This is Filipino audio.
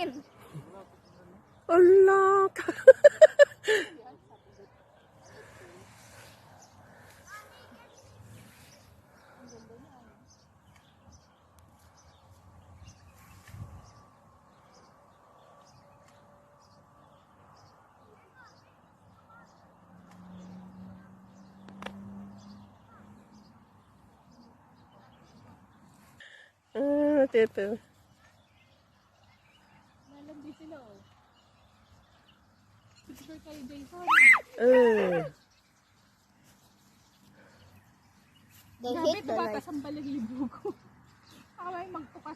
natin. Allah. Tito. Lalandi sila oh. Picture kayo Jason. They Grabe hate the ito light. bata sa balahibo ko. Away magtukas.